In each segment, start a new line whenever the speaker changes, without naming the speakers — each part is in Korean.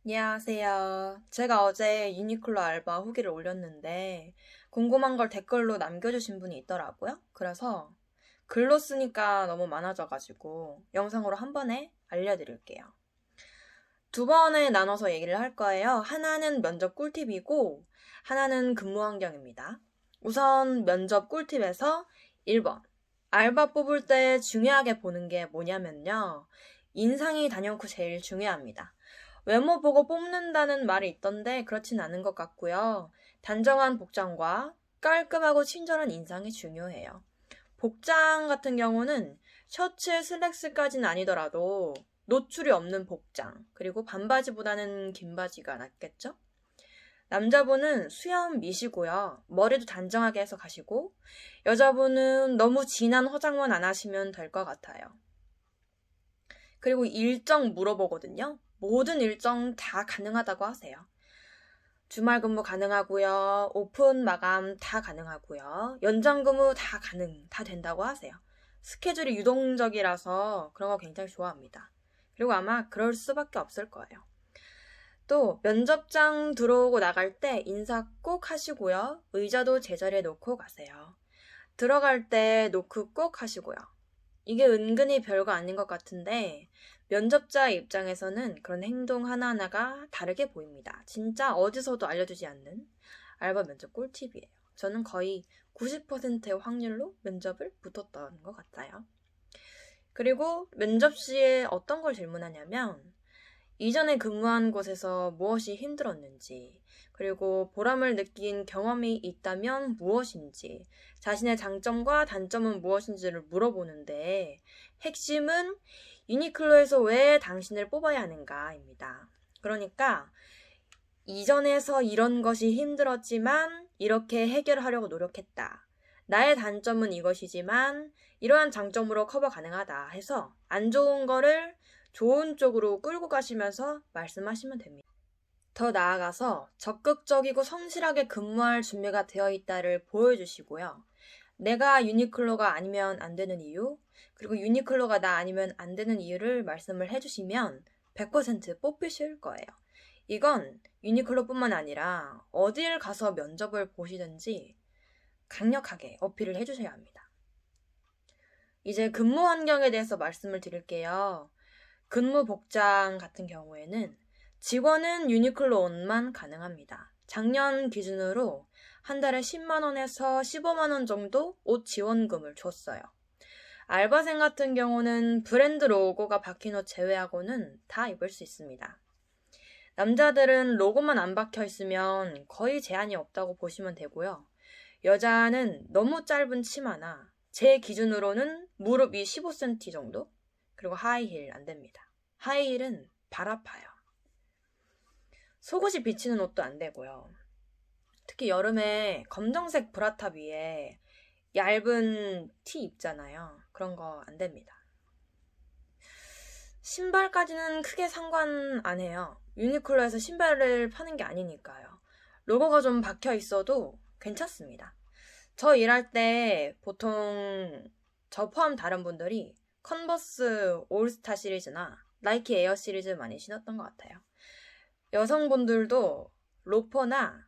안녕하세요. 제가 어제 유니클로 알바 후기를 올렸는데 궁금한 걸 댓글로 남겨주신 분이 있더라고요. 그래서 글로 쓰니까 너무 많아져가지고 영상으로 한 번에 알려드릴게요. 두 번에 나눠서 얘기를 할 거예요. 하나는 면접 꿀팁이고 하나는 근무 환경입니다. 우선 면접 꿀팁에서 1번. 알바 뽑을 때 중요하게 보는 게 뭐냐면요. 인상이 단연코 제일 중요합니다. 외모 보고 뽑는다는 말이 있던데 그렇진 않은 것 같고요. 단정한 복장과 깔끔하고 친절한 인상이 중요해요. 복장 같은 경우는 셔츠, 슬랙스까지는 아니더라도 노출이 없는 복장, 그리고 반바지보다는 긴 바지가 낫겠죠? 남자분은 수염 미시고요. 머리도 단정하게 해서 가시고, 여자분은 너무 진한 화장만 안 하시면 될 것 같아요. 그리고 일정 물어보거든요. 모든 일정 다 가능하다고 하세요. 주말 근무 가능하고요. 오픈 마감 다 가능하고요. 연장 근무 다 된다고 하세요. 스케줄이 유동적이라서 그런 거 굉장히 좋아합니다. 그리고 아마 그럴 수밖에 없을 거예요. 또 면접장 들어오고 나갈 때 인사 꼭 하시고요. 의자도 제자리에 놓고 가세요. 들어갈 때 노크 꼭 하시고요. 이게 은근히 별거 아닌 것 같은데 면접자 입장에서는 그런 행동 하나하나가 다르게 보입니다. 진짜 어디서도 알려주지 않는 알바 면접 꿀팁이에요. 저는 거의 90%의 확률로 면접을 붙었던 것 같아요. 그리고 면접 시에 어떤 걸 질문하냐면 이전에 근무한 곳에서 무엇이 힘들었는지, 그리고 보람을 느낀 경험이 있다면 무엇인지, 자신의 장점과 단점은 무엇인지를 물어보는데, 핵심은 유니클로에서 왜 당신을 뽑아야 하는가입니다. 그러니까, 이전에서 이런 것이 힘들었지만, 이렇게 해결하려고 노력했다. 나의 단점은 이것이지만, 이러한 장점으로 커버 가능하다 해서, 안 좋은 거를 좋은 쪽으로 끌고 가시면서 말씀하시면 됩니다. 더 나아가서 적극적이고 성실하게 근무할 준비가 되어 있다를 보여주시고요. 내가 유니클로가 아니면 안 되는 이유, 그리고 유니클로가 나 아니면 안 되는 이유를 말씀을 해주시면 100% 뽑히실 거예요. 이건 유니클로뿐만 아니라 어딜 가서 면접을 보시든지 강력하게 어필을 해주셔야 합니다. 이제 근무 환경에 대해서 말씀을 드릴게요. 근무 복장 같은 경우에는 직원은 유니클로 옷만 가능합니다. 작년 기준으로 한 달에 10만 원에서 15만 원 정도 옷 지원금을 줬어요. 알바생 같은 경우는 브랜드 로고가 박힌 옷 제외하고는 다 입을 수 있습니다. 남자들은 로고만 안 박혀 있으면 거의 제한이 없다고 보시면 되고요. 여자는 너무 짧은 치마나 제 기준으로는 무릎이 15cm 정도? 그리고 하이힐 안 됩니다. 하이힐은 발 아파요. 속옷이 비치는 옷도 안 되고요. 특히 여름에 검정색 브라탑 위에 얇은 티 입잖아요. 그런 거 안 됩니다. 신발까지는 크게 상관 안 해요. 유니클로에서 신발을 파는 게 아니니까요. 로고가 좀 박혀 있어도 괜찮습니다. 저 일할 때 보통 저 포함 다른 분들이 컨버스 올스타 시리즈나 나이키 에어 시리즈 많이 신었던 것 같아요. 여성분들도 로퍼나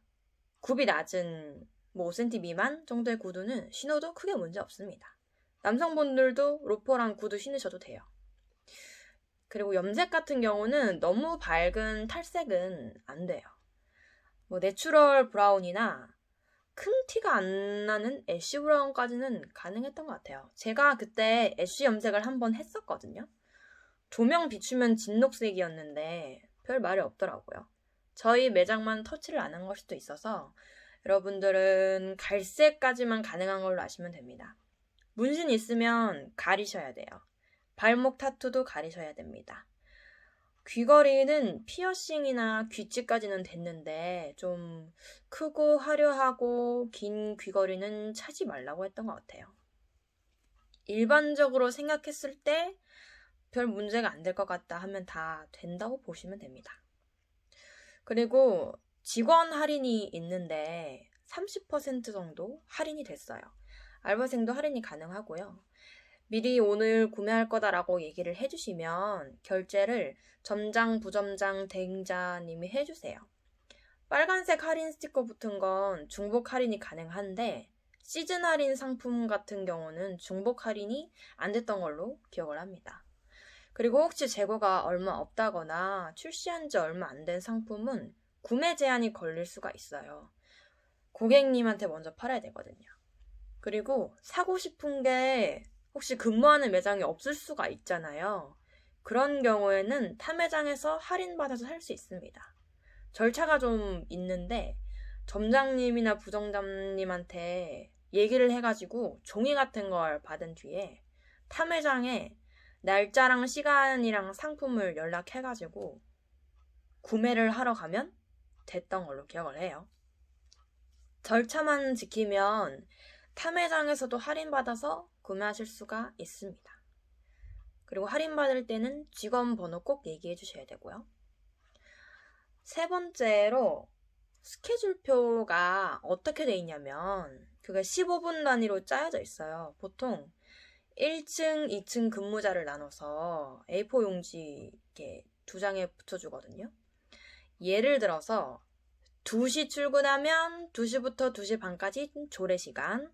굽이 낮은 5cm 미만 정도의 구두는 신어도 크게 문제 없습니다. 남성분들도 로퍼랑 구두 신으셔도 돼요. 그리고 염색 같은 경우는 너무 밝은 탈색은 안 돼요. 내추럴 브라운이나 큰 티가 안 나는 애쉬 브라운까지는 가능했던 것 같아요. 제가 그때 애쉬 염색을 한번 했었거든요. 조명 비추면 진녹색이었는데 별 말이 없더라고요. 저희 매장만 터치를 안 한 걸 수도 있어서 여러분들은 갈색까지만 가능한 걸로 아시면 됩니다. 문신 있으면 가리셔야 돼요. 발목 타투도 가리셔야 됩니다. 귀걸이는 피어싱이나 귀찌까지는 됐는데 좀 크고 화려하고 긴 귀걸이는 차지 말라고 했던 것 같아요. 일반적으로 생각했을 때 별 문제가 안 될 것 같다 하면 다 된다고 보시면 됩니다. 그리고 직원 할인이 있는데 30% 정도 할인이 됐어요. 알바생도 할인이 가능하고요. 미리 오늘 구매할 거다라고 얘기를 해주시면 결제를 점장, 부점장, 대행자님이 해주세요. 빨간색 할인 스티커 붙은 건 중복 할인이 가능한데 시즌 할인 상품 같은 경우는 중복 할인이 안 됐던 걸로 기억을 합니다. 그리고 혹시 재고가 얼마 없다거나 출시한 지 얼마 안 된 상품은 구매 제한이 걸릴 수가 있어요. 고객님한테 먼저 팔아야 되거든요. 그리고 사고 싶은 게 혹시 근무하는 매장이 없을 수가 있잖아요. 그런 경우에는 타 매장에서 할인받아서 살 수 있습니다. 절차가 좀 있는데 점장님이나 부점장님한테 얘기를 해가지고 종이 같은 걸 받은 뒤에 타 매장에 날짜랑 시간이랑 상품을 연락해가지고 구매를 하러 가면 됐던 걸로 기억을 해요. 절차만 지키면 타 매장에서도 할인받아서 구매하실 수가 있습니다. 그리고 할인받을 때는 직원 번호 꼭 얘기해 주셔야 되고요. 세 번째로 스케줄표가 어떻게 돼 있냐면 그게 15분 단위로 짜여져 있어요. 보통 1층, 2층 근무자를 나눠서 A4 용지 이렇게 2장에 붙여주거든요. 예를 들어서 2시 출근하면 2시부터 2시 반까지 조례시간,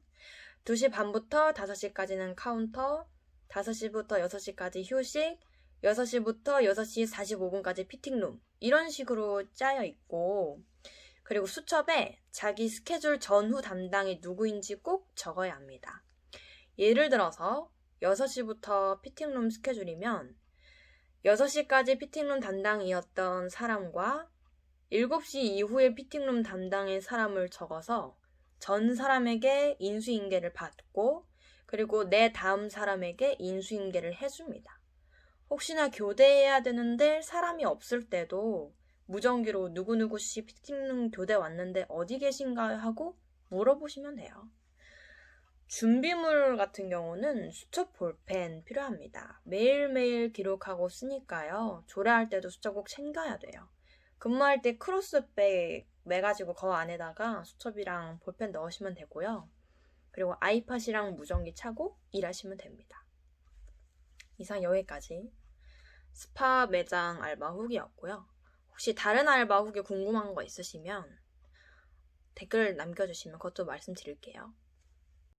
2시 반부터 5시까지는 카운터, 5시부터 6시까지 휴식, 6시부터 6시 45분까지 피팅룸 이런 식으로 짜여 있고 그리고 수첩에 자기 스케줄 전후 담당이 누구인지 꼭 적어야 합니다. 예를 들어서 6시부터 피팅룸 스케줄이면 6시까지 피팅룸 담당이었던 사람과 7시 이후에 피팅룸 담당의 사람을 적어서 전 사람에게 인수인계를 받고 그리고 내 다음 사람에게 인수인계를 해줍니다. 혹시나 교대해야 되는데 사람이 없을 때도 무전기로 누구누구씨 피팅룸 교대 왔는데 어디 계신가요? 하고 물어보시면 돼요. 준비물 같은 경우는 수첩 볼펜 필요합니다. 매일매일 기록하고 쓰니까요. 조례할 때도 수첩 꼭 챙겨야 돼요. 근무할 때 크로스백 매가지고 그 안에다가 수첩이랑 볼펜 넣으시면 되고요. 그리고 아이팟이랑 무전기 차고 일하시면 됩니다. 이상 여기까지 스파 매장 알바 후기였고요. 혹시 다른 알바 후기 궁금한 거 있으시면 댓글 남겨주시면 그것도 말씀드릴게요.